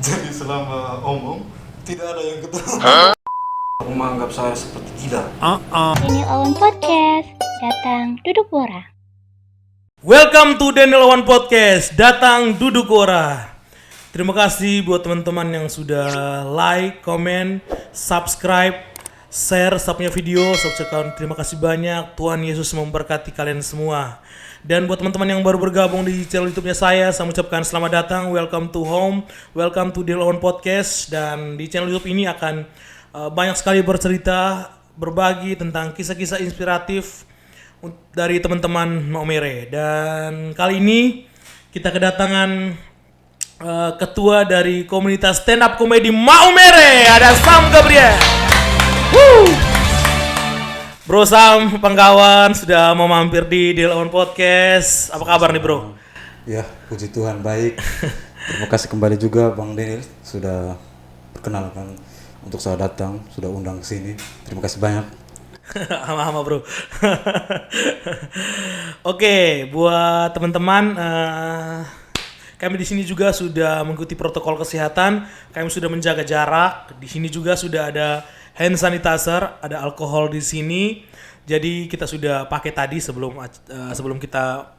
Jadi selama omong tidak ada yang ketawa. Aku menganggap saya seperti gila. Daniel Owen Podcast, datang duduk bora. Welcome to Daniel One Podcast. Datang duduk ora. Terima kasih buat teman-teman yang sudah like, comment, subscribe, share punya video, subscribe. Terima kasih banyak. Tuhan Yesus memberkati kalian semua. Dan buat teman-teman yang baru bergabung di channel YouTube-nya saya ucapkan selamat datang, welcome to home, welcome to Daniel One Podcast. Dan di channel YouTube ini akan banyak sekali bercerita, berbagi tentang kisah-kisah inspiratif dari teman-teman Maumere. Dan kali ini kita kedatangan ketua dari komunitas stand up comedy Maumere, ada Sam Gabriel. Woo! Bro Sam, penggawan sudah mau mampir di Daniel One Podcast. Apa kabar nih bro? Ya, puji Tuhan baik. Terima kasih kembali juga Bang Daniel sudah perkenalkan untuk saya datang, sudah undang ke sini. Terima kasih banyak. Hama bro. Oke, buat teman-teman, kami di sini juga sudah mengikuti protokol kesehatan. Kami sudah menjaga jarak. Di sini juga sudah ada hand sanitizer, ada alkohol di sini. Jadi kita sudah pakai tadi sebelum kita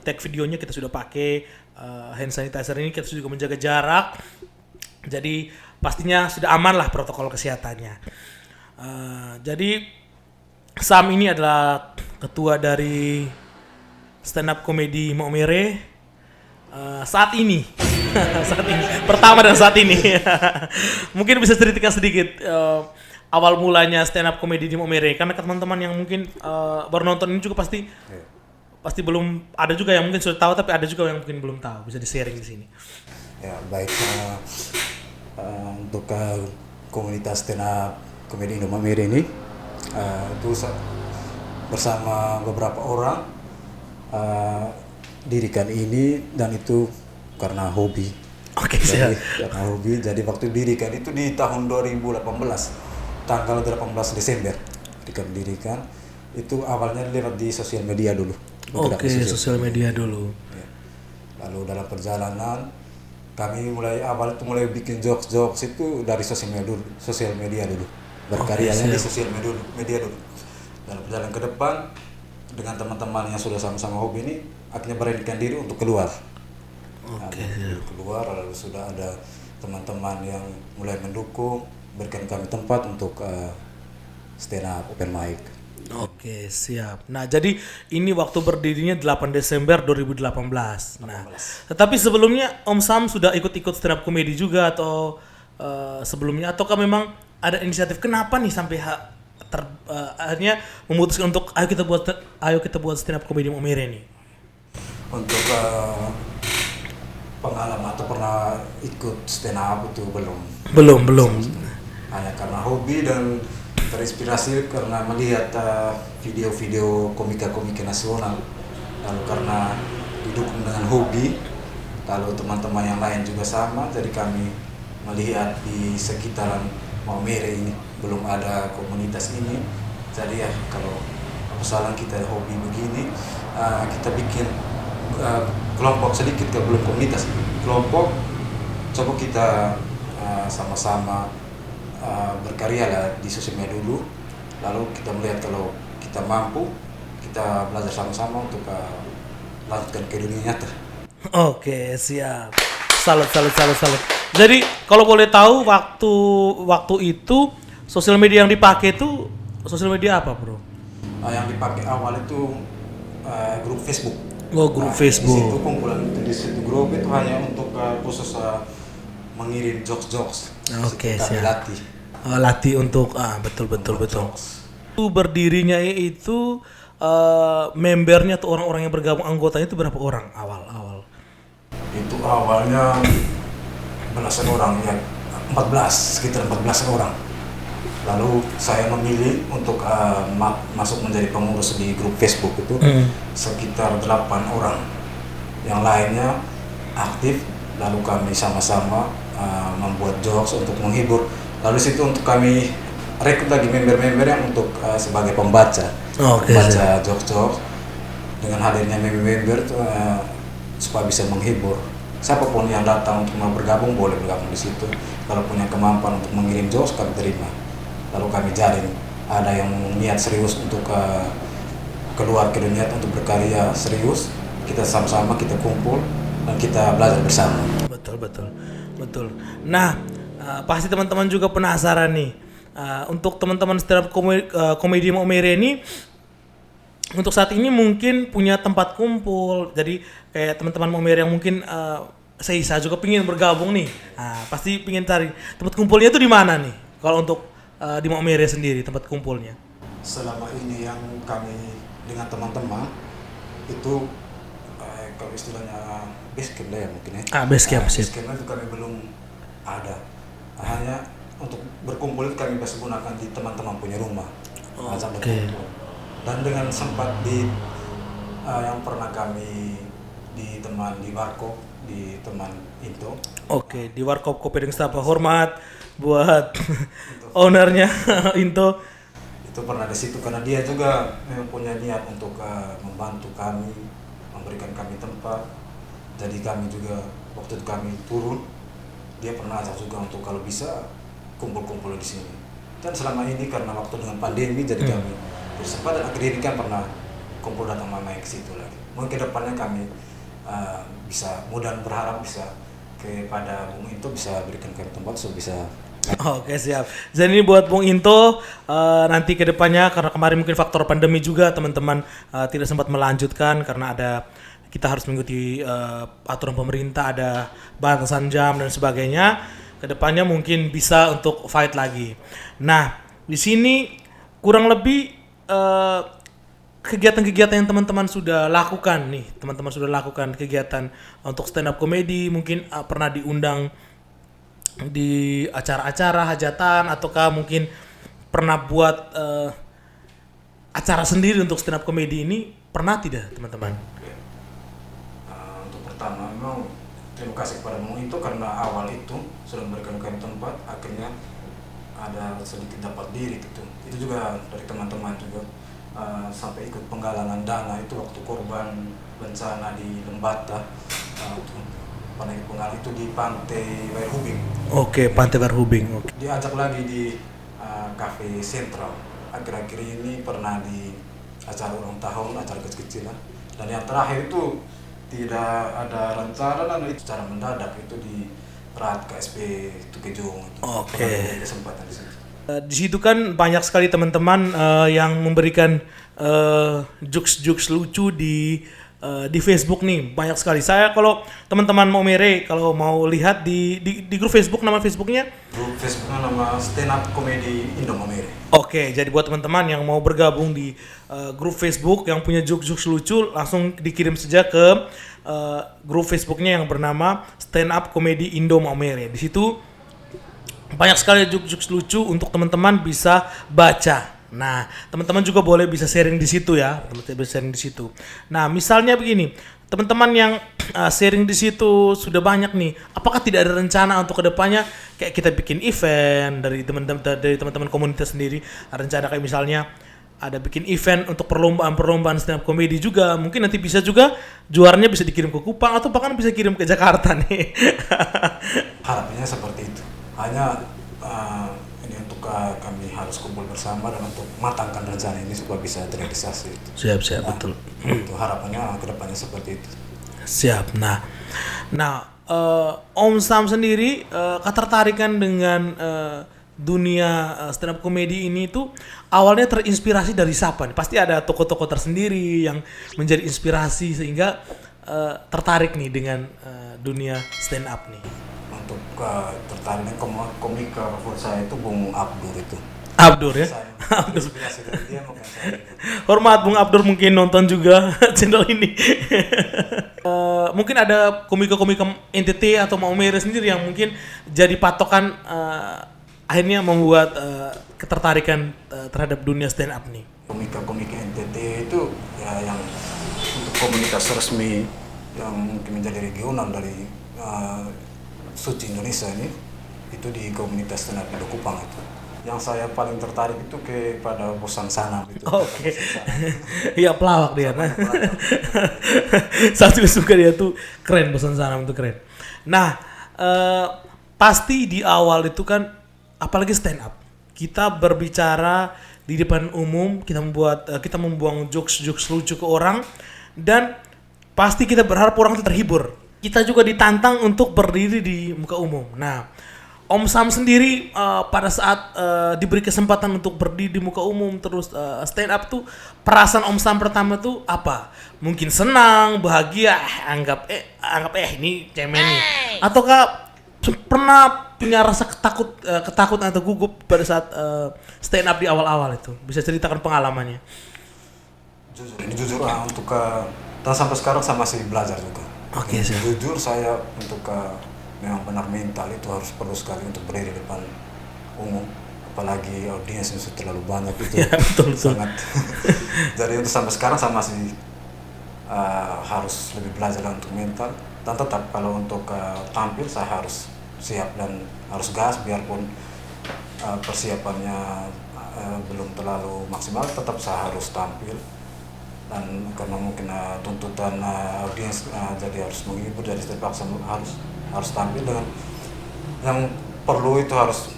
tag videonya, kita sudah pakai hand sanitizer ini. Kita juga menjaga jarak. Jadi pastinya sudah aman lah protokol kesehatannya. Jadi Sam ini adalah ketua dari stand up comedy Maumere saat ini. Saat ini pertama dan saat ini. Mungkin bisa ceritakan sedikit awal mulanya stand up comedy di Maumere, karena teman-teman yang mungkin baru nonton ini juga pasti belum, ada juga yang mungkin sudah tahu tapi ada juga yang mungkin belum tahu. Bisa di-sharing di sini. Ya, baik untuk komunitas stand up comedy Indo Maumere ini itu bersama beberapa orang dirikan ini, dan itu karena hobi. Oke, siap. Karena hobi, jadi waktu dirikan itu di tahun 2018, tanggal 18 Desember didirikan. Itu awalnya lewat di sosial media dulu. Oke, sosial media dulu. Ya. Lalu dalam perjalanan kami mulai bikin jokes itu dari sosial media dulu. Berkaryanya di sosial media dulu. Dalam perjalanan ke depan dengan teman-teman yang sudah sama-sama hobi ini akhirnya beranikan diri untuk keluar. Keluar, lalu sudah ada teman-teman yang mulai mendukung, berikan kami tempat untuk stand up open mic. Oke, siap. Nah, jadi ini waktu berdirinya 8 Desember 2018. Nah, tetapi sebelumnya Om Sam sudah ikut-ikut stand up comedy juga atau sebelumnya, ataukah memang ada inisiatif kenapa nih sampai akhirnya memutuskan untuk ayo kita buat stand up comedy Maumere nih? Untuk pengalaman atau pernah ikut stand up itu belum. Hanya karena hobi dan terinspirasi karena melihat video-video komika-komika nasional. Lalu karena didukung dengan hobi, lalu teman-teman yang lain juga sama, jadi kami melihat di sekitaran Maumere ini belum ada komunitas ini. Jadi ya, kalau misalnya kita hobi begini, kita bikin kelompok sedikit, kalau belum komunitas, kelompok, coba kita sama-sama berkarya lah di sosial media dulu, lalu kita melihat kalau kita mampu, kita belajar sama-sama untuk lanjutkan ke dunia nyata. Oke, siap. Salut. Jadi kalau boleh tahu waktu itu sosial media yang dipakai itu sosial media apa, bro? Yang dipakai awal itu grup Facebook. Oh, grup Facebook. Di situ kumpulan di situ grup itu hanya untuk khusus mengirim jokes. Oke, kami siap. latih. Latih untuk betul. Itu berdirinya itu membernya atau orang-orang yang bergabung anggotanya itu berapa orang awal? Itu awalnya belasan orang ya, sekitar 14 orang. Lalu saya memilih untuk masuk menjadi pengurus di grup Facebook itu sekitar 8 orang. Yang lainnya aktif, lalu kami sama-sama membuat jokes untuk menghibur. Lalu situ untuk kami rekrut lagi member-member yang untuk sebagai pembaca, jokes-jokes. Dengan hadirnya member-member supaya bisa menghibur. siapapun yang datang untuk mau bergabung boleh bergabung di situ. Kalau punya kemampuan untuk mengirim jokes kami terima, lalu kami jaring. Ada yang niat serius untuk keluar ke dunia untuk berkarya serius, kita sama-sama kita kumpul dan kita belajar bersama. Betul. Nah, pasti teman-teman juga penasaran nih, untuk teman-teman stand up komedi Maumere ini untuk saat ini mungkin punya tempat kumpul. Jadi kayak teman-teman Maumere yang mungkin saya juga pingin bergabung nih, pasti pingin cari tempat kumpulnya itu di mana nih kalau untuk di Maumere sendiri tempat kumpulnya. Selama ini yang kami dengan teman-teman itu kalau istilahnya base camp lah ya mungkin ya. Base camp sih. Base camp itu kami belum ada. Hanya untuk berkumpul itu kami bisa gunakan di teman-teman punya rumah. Oke. Dan dengan sempat di yang pernah kami di teman di Warkop, di teman Into. Oke, di Warkop Kopi dengan Stapa, hormat buat ownernya Into. Itu pernah di situ karena dia juga memang punya niat untuk membantu kami, memberikan kami tempat. Jadi kami juga waktu itu kami turun, dia pernah ajak juga untuk kalau bisa kumpul-kumpul di sini. Dan selama ini karena waktu dengan pandemi jadi kami bersempat dan akhirnya kan pernah kumpul datang mama ke situ lagi. Mungkin kedepannya kami bisa mudah berharap bisa kepada Bung Into bisa berikan kami tempat so bisa. Oke, siap. Jadi ini buat Bung Into nanti ke depannya karena kemarin mungkin faktor pandemi juga teman-teman tidak sempat melanjutkan karena ada kita harus mengikuti aturan pemerintah, ada batasan jam dan sebagainya. Ke depannya mungkin bisa untuk fight lagi. Nah, di sini kurang lebih kegiatan-kegiatan yang teman-teman sudah lakukan nih. Teman-teman sudah lakukan kegiatan untuk stand up comedy, mungkin pernah diundang di acara-acara hajatan ataukah mungkin pernah buat acara sendiri untuk stand up comedy ini, pernah tidak teman-teman? Untuk pertama memang terima kasih kepada Bung Into karena awal itu sudah memberikan kami tempat, akhirnya ada sedikit dapat diri gitu. Itu juga dari teman-teman juga sampai ikut penggalangan dana itu waktu korban bencana di Lembata. Pada penggalang itu di Pantai Warhubing. Oke, Pantai Warhubing. Oke. Diajak lagi di Cafe Sentral. Akhir-akhir ini pernah di acara ulang tahun, acara kecil-kecilan. Dan yang terakhir itu tidak ada rencana dan itu secara mendadak itu di Rat KSP Tukejong. Oke. Kesempatan di situ. Di situ kan banyak sekali teman-teman yang memberikan jokes-jokes lucu di Facebook nih, banyak sekali. Saya kalau teman-teman Maumere kalau mau lihat di grup Facebook, nama Facebooknya? Grup Facebooknya nama Stand Up Comedy Indo Maumere. Oke, jadi buat teman-teman yang mau bergabung di grup Facebook yang punya jokes-jokes lucu, langsung dikirim saja ke grup Facebooknya yang bernama Stand Up Comedy Indo Maumere. Di situ banyak sekali jokes-jokes lucu untuk teman-teman bisa baca. Nah, teman-teman juga boleh bisa sharing di situ ya, teman-teman bisa sharing di situ. Nah, misalnya begini, teman-teman yang sharing di situ sudah banyak nih, apakah tidak ada rencana untuk kedepannya kayak kita bikin event dari teman-teman komunitas sendiri, ada rencana kayak misalnya ada bikin event untuk perlombaan stand up comedy juga, mungkin nanti bisa juga juaranya bisa dikirim ke Kupang atau bahkan bisa kirim ke Jakarta nih. Harapannya seperti itu. Hanya ini untuk kami harus kumpul bersama dan untuk matangkan rencana ini supaya bisa terrealisasi. Siap, betul. Itu harapannya kedepannya seperti itu. Siap. Nah, Om Sam sendiri ketertarikan dengan dunia stand up comedy ini tuh awalnya terinspirasi dari siapa nih? Pasti ada tokoh-tokoh tersendiri yang menjadi inspirasi sehingga tertarik nih dengan dunia stand up nih. Untuk tertarik komika favorit saya itu Bung Abdur itu. Abdur ya? Abdur. Inspirasi dari dia makanya saya. Hormat Bung Abdur mungkin nonton juga channel ini. Mungkin ada komika-komika NTT atau Maumere sendiri yang mungkin jadi patokan akhirnya membuat ketertarikan terhadap dunia stand up nih. Komika-komika NTT itu ya yang untuk komunitas resmi yang mungkin menjadi regional dari Suci Indonesia ini itu di komunitas stand up Indo Kupang itu. yang saya paling tertarik itu kepada Bosan Sanam itu. Oke. Iya pelawak dia. Nah. Saya juga suka dia tuh keren, Bosan Sanam itu keren. Nah, pasti di awal itu kan apalagi stand up. Kita berbicara di depan umum, kita membuang jokes lucu ke orang dan pasti kita berharap orang itu terhibur. Kita juga ditantang untuk berdiri di muka umum. Nah, Om Sam sendiri pada saat diberi kesempatan untuk berdiri di muka umum terus stand up tuh perasaan Om Sam pertama tuh apa? Mungkin senang, bahagia, anggap ini cemen nih. Ataukah pernah punya rasa ketakutan atau gugup pada saat stand up di awal-awal itu? Bisa ceritakan pengalamannya? Jujur untuk dan sampai sekarang saya masih belajar juga. Oke, sih. Jujur saya untuk memang benar mental itu harus perlu sekali untuk berdiri di depan umum, apalagi audiens yang sudah terlalu banyak itu. Ya, betul. Sangat. Jadi untuk sampai sekarang saya masih harus lebih belajar untuk mental, dan tetap kalau untuk tampil saya harus siap dan harus gas biarpun persiapannya belum terlalu maksimal, tetap saya harus tampil. Dan karena mungkin tuntutan audiens jadi harus menghibur, jadi terpaksa harus tampil dengan yang perlu itu harus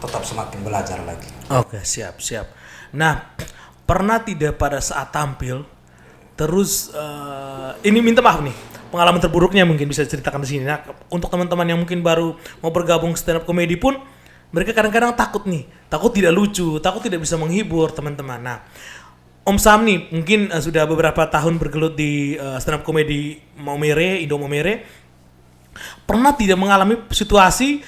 tetap semakin belajar lagi. Oke, siap. Nah, pernah tidak pada saat tampil terus ini minta maaf nih, pengalaman terburuknya mungkin bisa ceritakan di sini. Nah, untuk teman-teman yang mungkin baru mau bergabung stand up comedy pun mereka kadang-kadang takut tidak lucu, takut tidak bisa menghibur teman-teman. Nah, Om Sam nih mungkin sudah beberapa tahun bergelut di stand up comedy Indo Maumere. Pernah tidak mengalami situasi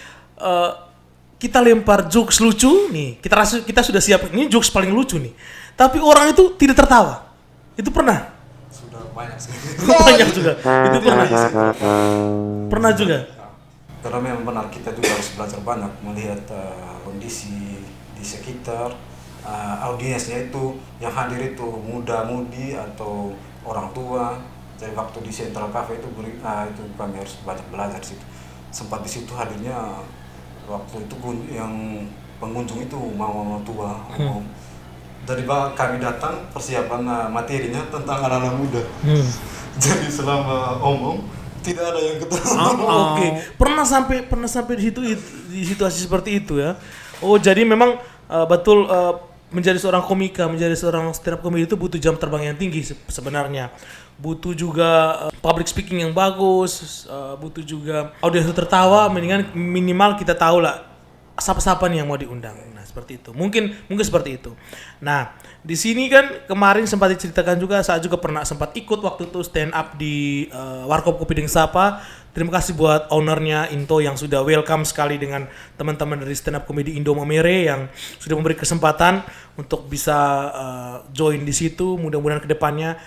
kita lempar jokes lucu nih, kita sudah siap ini jokes paling lucu nih, tapi orang itu tidak tertawa. Itu pernah? Sudah banyak sih. Banyak juga. Itu pernah juga. Karena memang benar kita juga harus belajar banyak melihat kondisi di sekitar. Audiensnya itu yang hadir itu muda-mudi atau orang tua. Jadi waktu di Central Cafe itu itu kami harus banyak belajar di situ. Sempat di situ hadirnya waktu itu yang pengunjung itu mama tua. Dari kami datang persiapan materinya tentang anak-anak muda. Jadi selama omong tidak ada yang ketawa. Oke. Pernah sampai di situasi seperti itu ya. Oh, jadi memang betul menjadi seorang stand up comedy itu butuh jam terbang yang tinggi sebenarnya. Butuh juga public speaking yang bagus, butuh juga audiens tertawa, minimal kita tahu lah siapa-siapa nih yang mau diundang. Nah, seperti itu. Mungkin seperti itu. Nah, di sini kan kemarin sempat diceritakan juga, saya juga pernah sempat ikut waktu itu stand up di Warkop Kopi Deng Sapa. Terima kasih buat ownernya Into yang sudah welcome sekali dengan teman-teman dari stand up comedy Indo Maumere yang sudah memberi kesempatan untuk bisa join di situ. Mudah-mudahan kedepannya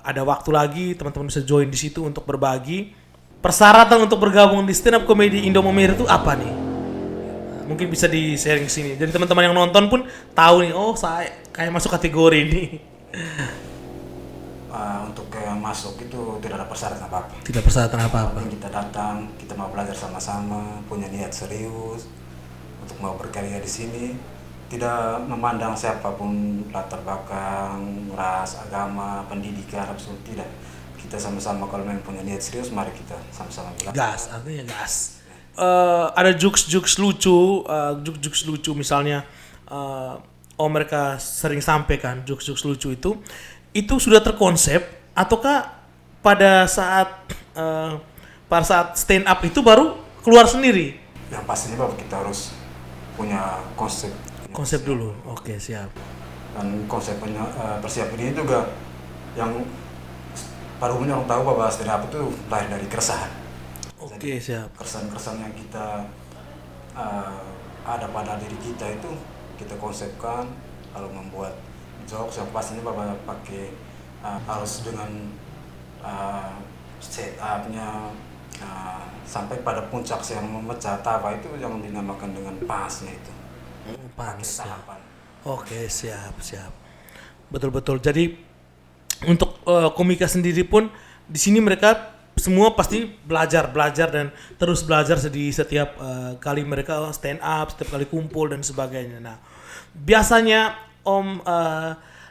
ada waktu lagi teman-teman bisa join di situ untuk berbagi. Persyaratan untuk bergabung di stand up comedy Indo Maumere itu apa nih? Mungkin bisa di sharing sini. Jadi teman-teman yang nonton pun tahu nih, oh saya kayak masuk kategori ini. Untuk masuk itu tidak ada persyaratan apa-apa. Tidak persyaratan apa-apa. Kita datang, kita mau belajar sama-sama, punya niat serius untuk mau berkarya di sini. Tidak memandang siapapun latar belakang, ras, agama, pendidikan, absolut tidak. Kita sama-sama kalau memang punya niat serius, mari kita sama-sama belajar. Gas, artinya gas. Ada jokes lucu misalnya mereka sering sampaikan jokes lucu itu sudah terkonsep ataukah pada saat stand up itu baru keluar sendiri? Yang pastinya bahwa kita harus punya konsep dulu. Oke, siap. Dan konsepnya persiapan ini juga yang pada umumnya orang tahu bahwa stand up itu lahir dari keresahan. Oke, siap. Keresahan yang kita ada pada diri kita itu kita konsepkan, kalau membuat jokes yang pastinya bapak pakai harus dengan setupnya sampai pada puncak yang memecah tawa itu yang dinamakan dengan pasnya itu. Pas. Oke, siap. Betul. Jadi untuk komika sendiri pun di sini mereka semua pasti belajar dan terus belajar di setiap kali mereka stand up, setiap kali kumpul dan sebagainya. Nah, biasanya Om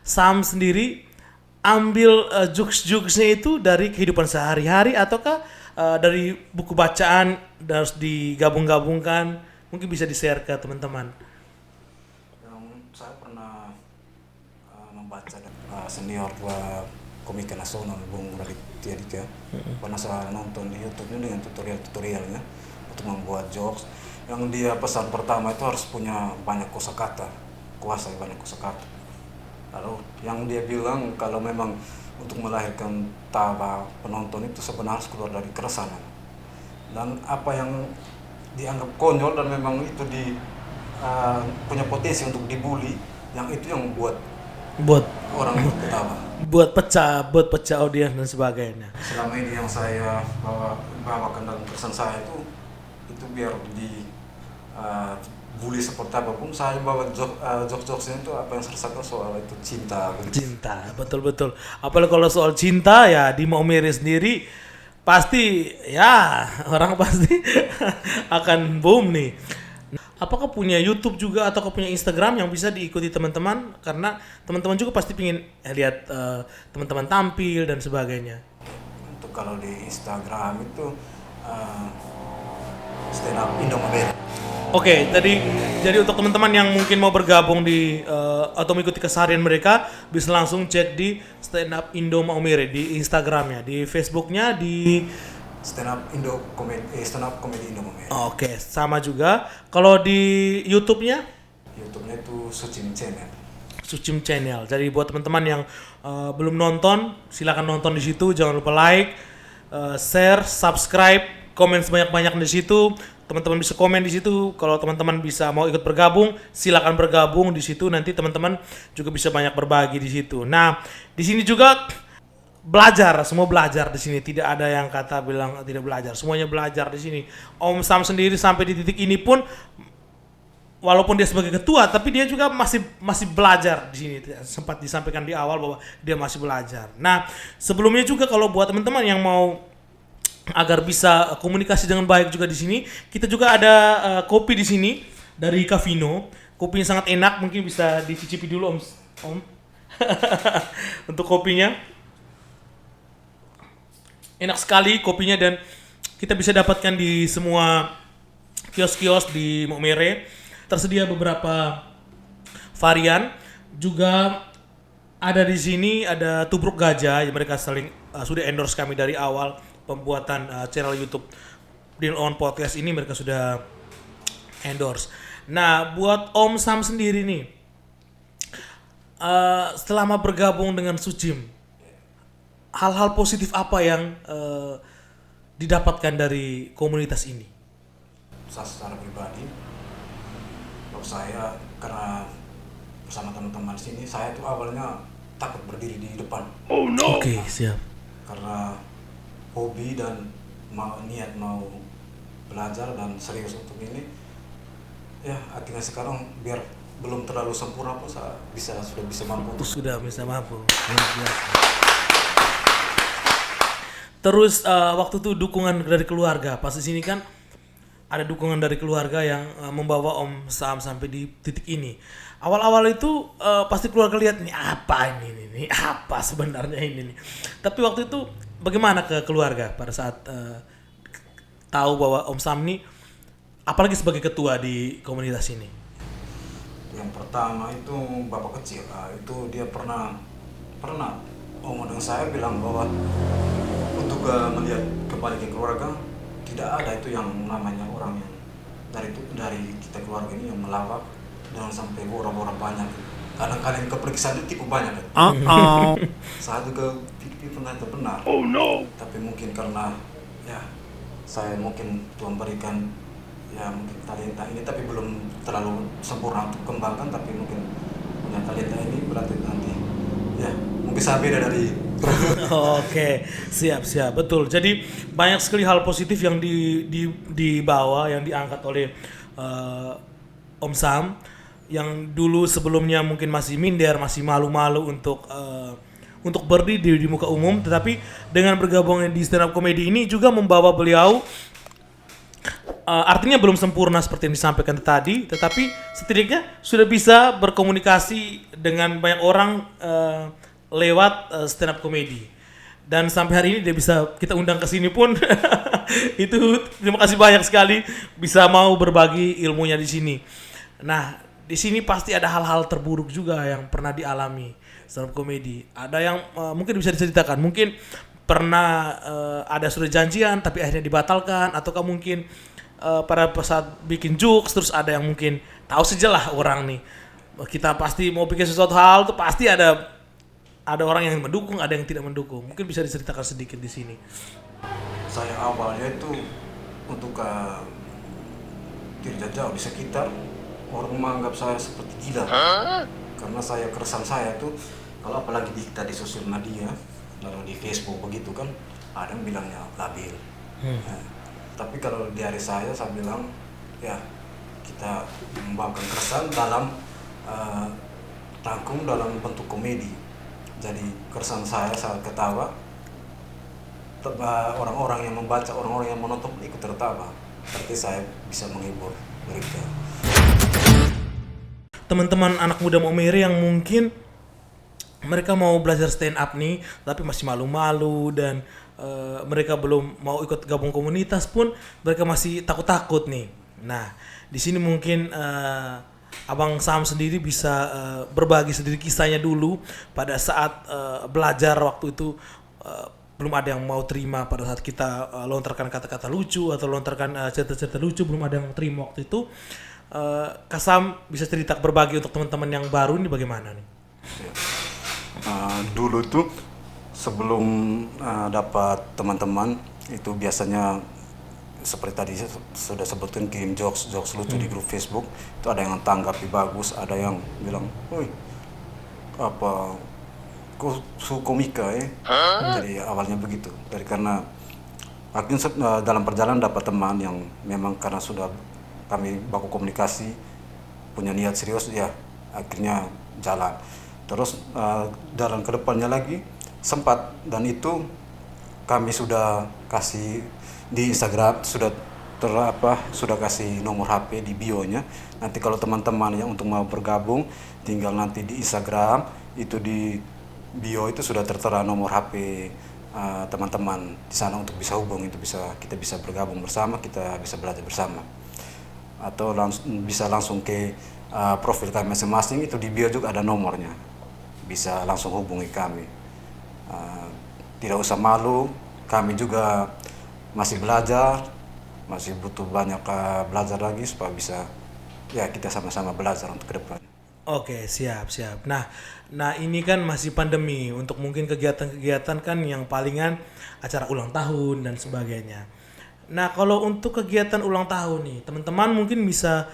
Sam sendiri ambil jokes-jokesnya itu dari kehidupan sehari-hari ataukah dari buku bacaan dan harus digabung-gabungkan? Mungkin bisa di-share ke teman-teman. Yang saya pernah membaca senior komika nasional Bung Raditya Dika. Pernah saya nonton di YouTube-nya dengan tutorial-tutorialnya untuk membuat jokes. Yang dia pesan pertama itu harus punya banyak kosakata, kuasai banyak kosakata. Lalu yang dia bilang kalau memang untuk melahirkan tawa penonton itu sebenarnya harus keluar dari keresahan. Dan apa yang dianggap konyol dan memang itu punya potensi untuk dibully, yang itu yang buat orang itu ketawa. buat pecah audiens dan sebagainya. Selama ini yang saya bawakan dalam keresahan saya itu biar di bully seperti apapun, saya bawa jokes-jokesnya itu apa yang saya rasakan soal itu cinta. Betul. Apalagi kalau soal cinta ya di Maumere sendiri pasti ya orang pasti akan boom nih. Apakah punya YouTube juga atau punya Instagram yang bisa diikuti teman-teman? Karena teman-teman juga pasti pengen lihat teman-teman tampil dan sebagainya. Untuk kalau di Instagram itu stand up Indo Maumere. Oke, jadi untuk teman-teman yang mungkin mau bergabung di atau mengikuti keseharian mereka bisa langsung cek di Stand Up Indo Maumere di Instagramnya, di Facebooknya di Stand Up Comedy Indo Maumere. Oke, sama juga. Kalau di YouTube-nya? YouTube-nya itu Sucim Channel. Sucim Channel. Jadi buat teman-teman yang belum nonton, silakan nonton di situ. Jangan lupa like, share, subscribe, komen sebanyak-banyak di situ. Teman-teman bisa komen di situ. Kalau teman-teman bisa mau ikut bergabung, silakan bergabung di situ. Nanti teman-teman juga bisa banyak berbagi di situ. Nah, di sini juga belajar, semua belajar di sini. Tidak ada yang kata bilang tidak belajar. Semuanya belajar di sini. Om Sam sendiri sampai di titik ini pun walaupun dia sebagai ketua, tapi dia juga masih belajar di sini. Sempat disampaikan di awal bahwa dia masih belajar. Nah, sebelumnya juga kalau buat teman-teman yang mau agar bisa komunikasi dengan baik juga di sini, kita juga ada kopi di sini dari Cafino. Kopinya sangat enak, mungkin bisa dicicipi dulu Om. Untuk kopinya. Enak sekali kopinya dan kita bisa dapatkan di semua kios-kios di Maumere. Tersedia beberapa varian. Juga ada di sini ada tubruk gajah yang mereka sudah endorse kami dari awal pembuatan channel YouTube Deal On Podcast ini, mereka sudah endorse. Nah, buat Om Sam sendiri nih, selama bergabung dengan Sucim, hal-hal positif apa yang didapatkan dari komunitas ini? Saya secara pribadi, kalau saya karena bersama teman-teman di sini, saya tuh awalnya takut berdiri di depan. Oh no. Oke, siap. Karena hobi dan niat mau belajar dan serius untuk ini, ya akhirnya sekarang biar belum terlalu sempurna pun saya sudah bisa mampu. Terus waktu itu dukungan dari keluarga, pas di sini kan ada dukungan dari keluarga yang membawa Om Sam sampai di titik ini. Awal-awal itu pasti keluarga lihat nih apa ini apa sebenarnya ini nih. Tapi waktu itu bagaimana ke keluarga pada saat tahu bahwa Om Sam ini apalagi sebagai ketua di komunitas ini? Yang pertama itu bapak kecil, itu dia pernah ngomong dengan saya bilang bahwa untuk melihat kembali ke keluarga tidak ada itu yang namanya orang yang dari kita keluarga ini yang melawak dan sampai orang-orang banyak. Kadang-kadang keperiksaan itu tipu banyak. Saya juga pernah terbenar. Oh no. Tapi mungkin karena ya saya mungkin Tuhan berikan ya mungkin talenta ini, tapi belum terlalu sempurna untuk kembangkan, tapi mungkin punya talenta ini berarti nanti ya mungkin saya beda dari. Oke, siap betul. Jadi banyak sekali hal positif yang dibawa, yang diangkat oleh Om Sam yang dulu sebelumnya mungkin masih minder, masih malu-malu untuk berdiri di muka umum, tetapi dengan bergabungnya di stand up comedy ini juga membawa beliau artinya belum sempurna seperti yang disampaikan tadi, tetapi setidaknya sudah bisa berkomunikasi dengan banyak orang lewat stand up comedy. Dan sampai hari ini dia bisa kita undang ke sini pun itu terima kasih banyak sekali bisa mau berbagi ilmunya di sini. Nah, di sini pasti ada hal-hal terburuk juga yang pernah dialami stand up comedy. Ada yang mungkin bisa diceritakan, mungkin pernah ada sudah janjian tapi akhirnya dibatalkan, ataukah mungkin pada saat bikin jokes terus ada yang mungkin tahu saja lah orang nih, kita pasti mau bikin sesuatu hal tuh pasti ada orang yang mendukung, ada yang tidak mendukung. Mungkin bisa diceritakan sedikit di sini. Saya awalnya itu untuk tidak jauh di sekitar orang menganggap saya seperti gila. Karena saya keresahan saya tuh kalau apalagi kita di sosial media, lalu di Facebook begitu kan, ada yang bilangnya labil. Tapi kalau di hari saya bilang ya kita membawakan keresahan dalam rangkum dalam bentuk komedi. Jadi keresahan saya saat ketawa, orang-orang yang membaca, orang-orang yang menonton ikut tertawa. Berarti saya bisa menghibur mereka. Teman-teman anak muda Maumere yang mungkin mereka mau belajar stand up nih, tapi masih malu-malu dan mereka belum mau ikut gabung komunitas pun mereka masih takut-takut nih. Nah, di sini mungkin Abang Sam sendiri bisa berbagi sendiri kisahnya dulu pada saat belajar waktu itu belum ada yang mau terima pada saat kita lontarkan kata-kata lucu atau lontarkan cerita-cerita lucu, belum ada yang mau terima waktu itu. Kak Sam bisa cerita berbagi untuk teman-teman yang baru ini bagaimana nih? Dulu tuh sebelum dapat teman-teman itu biasanya seperti tadi sudah sebutin kirim jokes lucu di grup Facebook, itu ada yang tanggapi bagus, ada yang bilang, "Woi, apa kok su komika ya?" Jadi awalnya begitu. Dari karena akhirnya dalam perjalanan dapat teman yang memang karena sudah kami baku komunikasi, punya niat serius, ya akhirnya jalan. Terus dalam kedepannya lagi sempat, dan itu kami sudah kasih di Instagram, sudah kasih nomor HP di bio-nya. Nanti kalau teman-teman yang untuk mau bergabung, tinggal nanti di Instagram itu di bio itu sudah tertera nomor HP teman-teman di sana untuk bisa hubung, itu kita bisa bergabung bersama, kita bisa belajar bersama. Atau bisa langsung ke profil kami masing-masing, itu di bio juga ada nomornya, bisa langsung hubungi kami. Tidak usah malu, kami juga masih belajar, masih butuh banyak belajar lagi supaya bisa ya kita sama-sama belajar untuk ke depan. Oke, siap. Nah ini kan masih pandemi, untuk mungkin kegiatan-kegiatan kan yang palingan acara ulang tahun dan sebagainya. Nah, kalau untuk kegiatan ulang tahun nih, teman-teman mungkin bisa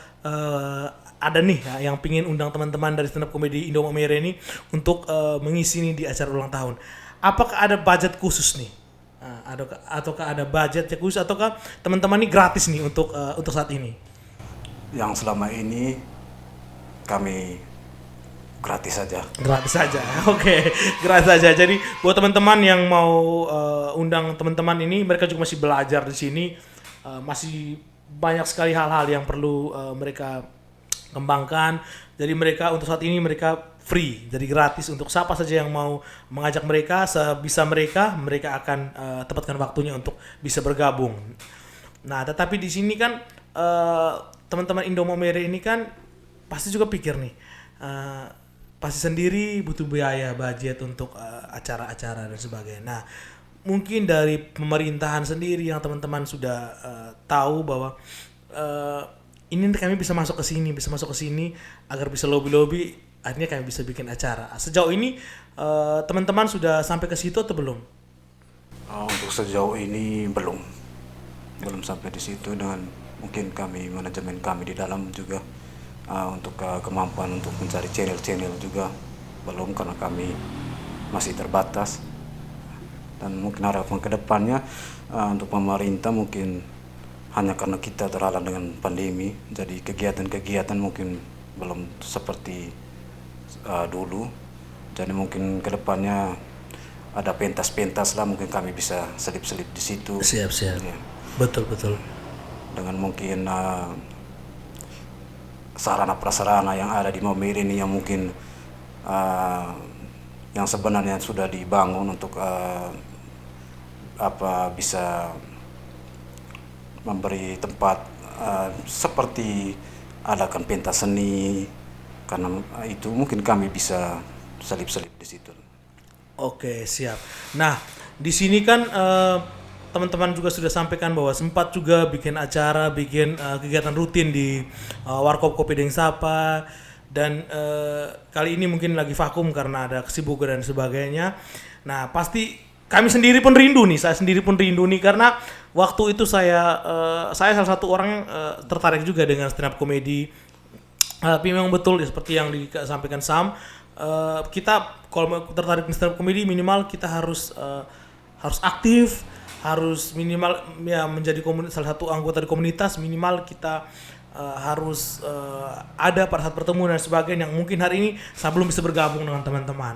ada nih ya, yang pingin undang teman-teman dari stand up comedy Indo Maumere ini untuk mengisi nih di acara ulang tahun. Apakah ada budget khusus nih? Ataukah ada budget khusus, ataukah teman-teman ini gratis nih untuk saat ini? Yang selama ini kami gratis saja. Gratis saja, oke. Gratis saja. Jadi buat teman-teman yang mau undang teman-teman ini, mereka juga masih belajar di sini, masih banyak sekali hal-hal yang perlu mereka kembangkan. Jadi mereka untuk saat ini mereka free, jadi gratis untuk siapa saja yang mau mengajak mereka, sebisa mereka akan tempatkan waktunya untuk bisa bergabung. Nah, tetapi di sini kan teman-teman Indo Maumere ini kan pasti juga pikir nih, pasti sendiri butuh biaya, budget untuk acara-acara dan sebagainya. Nah, mungkin dari pemerintahan sendiri yang teman-teman sudah tahu bahwa ini kami bisa masuk ke sini agar bisa lobby-lobby, akhirnya kami bisa bikin acara. Sejauh ini teman-teman sudah sampai ke situ atau belum? Untuk sejauh ini belum sampai di situ, dan mungkin manajemen kami di dalam juga untuk kemampuan untuk mencari channel juga belum, karena kami masih terbatas. Dan mungkin harapan kedepannya untuk pemerintah mungkin hanya karena kita terhalang dengan pandemi, jadi kegiatan-kegiatan mungkin belum seperti dulu. Jadi mungkin kedepannya ada pentas-pentas lah, mungkin kami bisa selip-selip di situ. Siap. Ya. Betul. Dengan mungkin sarana prasarana yang ada di Maumere ini yang mungkin yang sebenarnya sudah dibangun untuk bisa memberi tempat seperti adakan pentas seni, karena itu mungkin kami bisa selip-selip di situ. Oke, siap. Nah, di sini kan teman-teman juga sudah sampaikan bahwa sempat juga bikin acara, bikin kegiatan rutin di Warkop Kopi Deng Sapa, dan kali ini mungkin lagi vakum karena ada kesibukan dan sebagainya. Nah, pasti kami sendiri pun rindu nih, saya sendiri pun rindu nih, karena waktu itu saya salah satu orang yang tertarik juga dengan stand up comedy. Tapi memang betul ya, seperti yang disampaikan Sam, kita kalau tertarik di stand up comedy minimal kita harus aktif, harus minimal ya menjadi salah satu anggota di komunitas, minimal kita harus ada pada saat pertemuan dan sebagainya, yang mungkin hari ini saya belum bisa bergabung dengan teman-teman.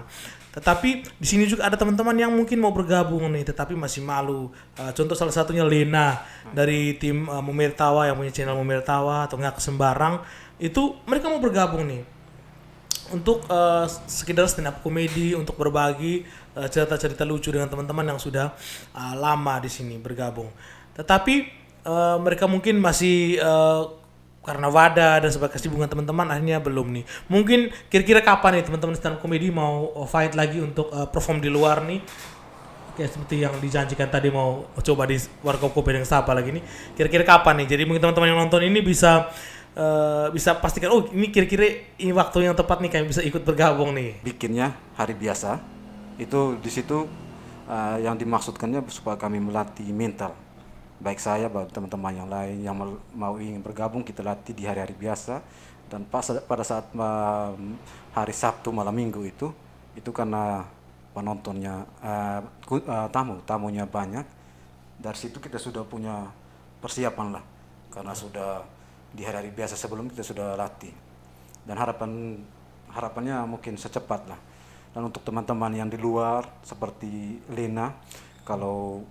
Tetapi di sini juga ada teman-teman yang mungkin mau bergabung nih, tetapi masih malu. Contoh salah satunya Lena dari tim Maumere Tawa yang punya channel Maumere Tawa atau nggak Sembarang. Itu mereka mau bergabung nih untuk sekedar stand up comedy, untuk berbagi cerita-cerita lucu dengan teman-teman yang sudah lama di sini bergabung. Tetapi mereka mungkin masih karena wadah dan sebagai kesibukan teman-teman akhirnya belum nih. Mungkin kira-kira kapan nih teman-teman stand up comedy mau fight lagi untuk perform di luar nih? Oke, seperti yang dijanjikan tadi mau coba di Warkop Kopi Deng Sapa lagi nih. Kira-kira kapan nih? Jadi mungkin teman-teman yang nonton ini bisa pastikan, oh ini kira-kira ini waktu yang tepat nih kami bisa ikut bergabung nih. Bikinnya hari biasa, itu di situ yang dimaksudkannya supaya kami melatih mental. Baik saya, baik teman-teman yang lain yang mau ingin bergabung, kita latih di hari-hari biasa. Dan pada saat hari Sabtu malam Minggu itu karena penontonnya tamunya banyak, dari situ kita sudah punya persiapan lah, karena sudah di hari-hari biasa sebelum kita sudah latih. Dan harapannya mungkin secepat lah. Dan untuk teman-teman yang di luar seperti Lena, kalau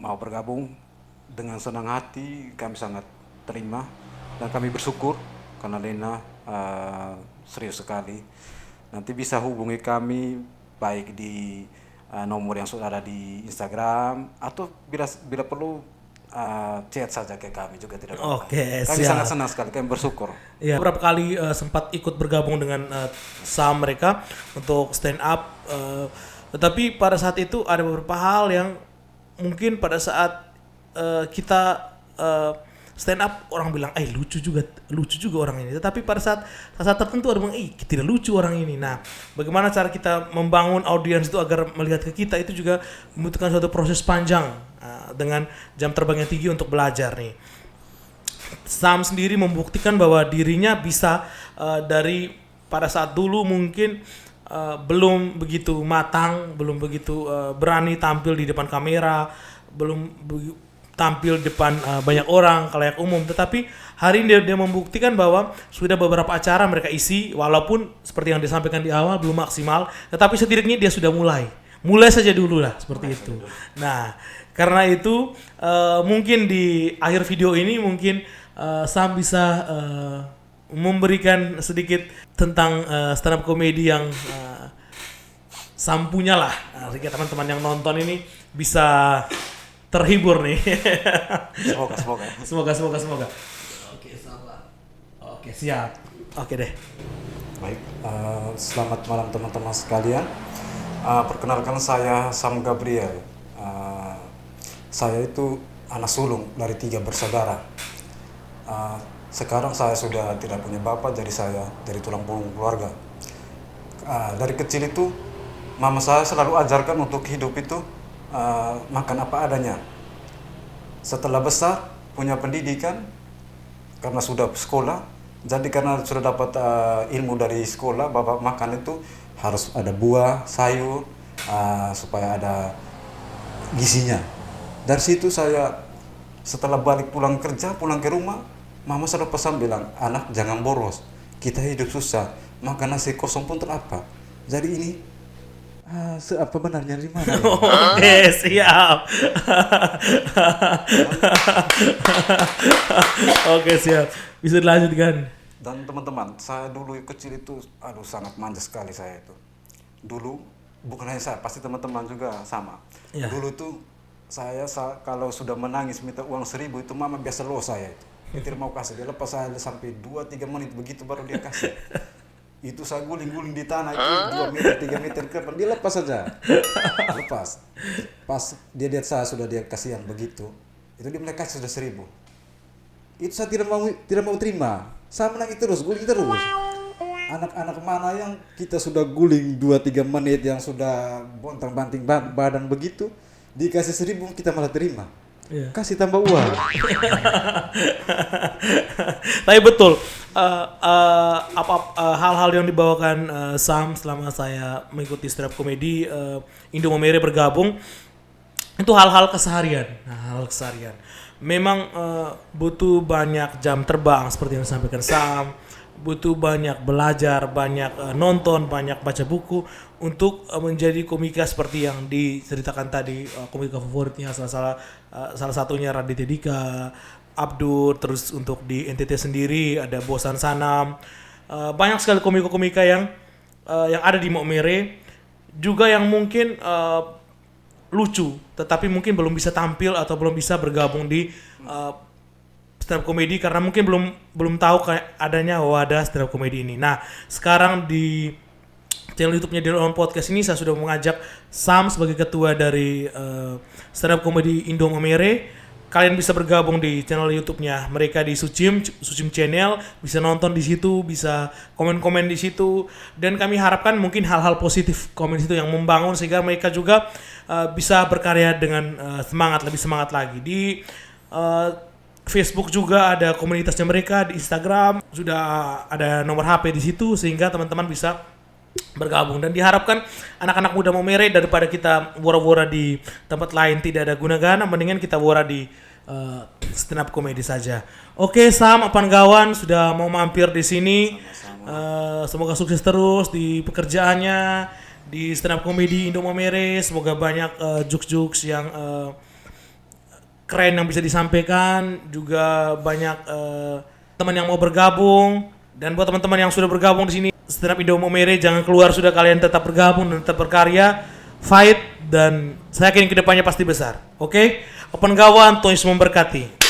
mau bergabung dengan senang hati, kami sangat terima dan kami bersyukur karena Lena serius sekali. Nanti bisa hubungi kami baik di nomor yang sudah ada di Instagram, atau bila perlu chat saja ke kami juga, tidak apa-apa. Oke, kami siap. sangat senang sekali, kami bersyukur. Ya, beberapa kali sempat ikut bergabung dengan Sam mereka untuk stand up, tetapi pada saat itu ada beberapa hal yang mungkin pada saat kita stand up orang bilang, lucu juga orang ini. Tetapi pada saat tertentu ada bilang, tidak lucu orang ini. Nah, bagaimana cara kita membangun audiens itu agar melihat ke kita, itu juga membutuhkan suatu proses panjang dengan jam terbang yang tinggi untuk belajar nih. Sam sendiri membuktikan bahwa dirinya bisa dari pada saat dulu mungkin belum begitu matang, belum begitu berani tampil di depan kamera, belum tampil depan banyak orang khalayak umum, tetapi hari ini dia membuktikan bahwa sudah beberapa acara mereka isi, walaupun seperti yang disampaikan di awal belum maksimal, tetapi setidaknya dia sudah mulai saja dulu lah seperti itu. Nah, karena itu mungkin di akhir video ini mungkin Sam bisa memberikan sedikit tentang stand up comedy yang Sam punya lah, sehingga teman-teman yang nonton ini bisa terhibur nih. Semoga. Oke, salah. Oke, siap. Oke deh. Baik, selamat malam teman-teman sekalian. Perkenalkan, saya Sam Gabriel. Saya itu anak sulung dari 3 bersaudara. Sekarang saya sudah tidak punya bapak, jadi saya dari tulang punggung keluarga. Dari kecil itu mama saya selalu ajarkan untuk hidup itu makan apa adanya. Setelah besar punya pendidikan karena sudah sekolah, jadi karena sudah dapat ilmu dari sekolah bahwa makan itu harus ada buah, sayur, supaya ada gizinya. Dari situ saya setelah balik pulang kerja, pulang ke rumah, mama selalu pesan bilang, anak jangan boros, kita hidup susah, makan nasi kosong pun tak apa. Jadi ini Apa benarnya di mana? Ya? Oke, siap. Oke, siap. Bisa dilanjutkan. Dan teman-teman, saya dulu kecil itu, sangat manja sekali saya itu. Dulu, bukan hanya saya, pasti teman-teman juga sama. Ya. Dulu itu, saya kalau sudah menangis minta uang 1.000 itu mama biasa loh saya itu. Dia tidak mau kasih, dia lepas saya sampai 2-3 menit begitu baru dia kasih. Itu saya guling-guling di tanah itu 2 meter, 3 meter ke depan, dia lepas saja. Lepas. Pas dia lihat saya sudah dia kasihan begitu, itu dia mulai kasih sudah 1.000. Itu saya tidak mau terima. Saya menangis terus, guling terus. Anak-anak mana yang kita sudah guling 2-3 menit yang sudah bontang-banting badan begitu, dikasih 1.000 kita malah terima. Iya. Kasih tambah uang. Tapi betul, hal-hal yang dibawakan Sam selama saya mengikuti stand up comedy Indo Momere bergabung itu hal-hal keseharian. Hal keseharian. Memang butuh banyak jam terbang seperti yang disampaikan Sam, butuh banyak belajar, banyak nonton, banyak baca buku untuk menjadi komika seperti yang diceritakan tadi, komika favoritnya salah satunya Raditya Dika, Abdur, terus untuk di NTT sendiri ada Bosan Sanam, banyak sekali komika-komika yang ada di Momere juga yang mungkin lucu, tetapi mungkin belum bisa tampil atau belum bisa bergabung di stand up comedy karena mungkin belum tahu kayak adanya wadah stand up comedy ini. Nah, sekarang di channel YouTube-nya Dear On Podcast ini saya sudah mengajak Sam sebagai ketua dari stand up comedy Indo Momere. Kalian bisa bergabung di channel YouTube-nya mereka di Sucim Channel, bisa nonton di situ, bisa komen-komen di situ, dan kami harapkan mungkin hal-hal positif komen di situ yang membangun sehingga mereka juga bisa berkarya dengan lebih semangat lagi. Di Facebook juga ada komunitasnya mereka, di Instagram sudah ada nomor HP di situ sehingga teman-teman bisa bergabung, dan diharapkan anak-anak muda Momere daripada kita wora-wora di tempat lain tidak ada guna-gana, mendingan kita wora di stand up comedy saja. Oke, Sam Apanggawan sudah mau mampir di sini. Semoga sukses terus di pekerjaannya di stand up comedy Indo Momere. Semoga banyak jokes-jokes yang keren yang bisa disampaikan, juga banyak teman yang mau bergabung, dan buat teman-teman yang sudah bergabung di sini stand up Indo Momere, jangan keluar, sudah kalian tetap bergabung dan tetap berkarya, fight, dan saya yakin kedepannya pasti besar. Oke? Apanggawan, Tuhan Yesus memberkati.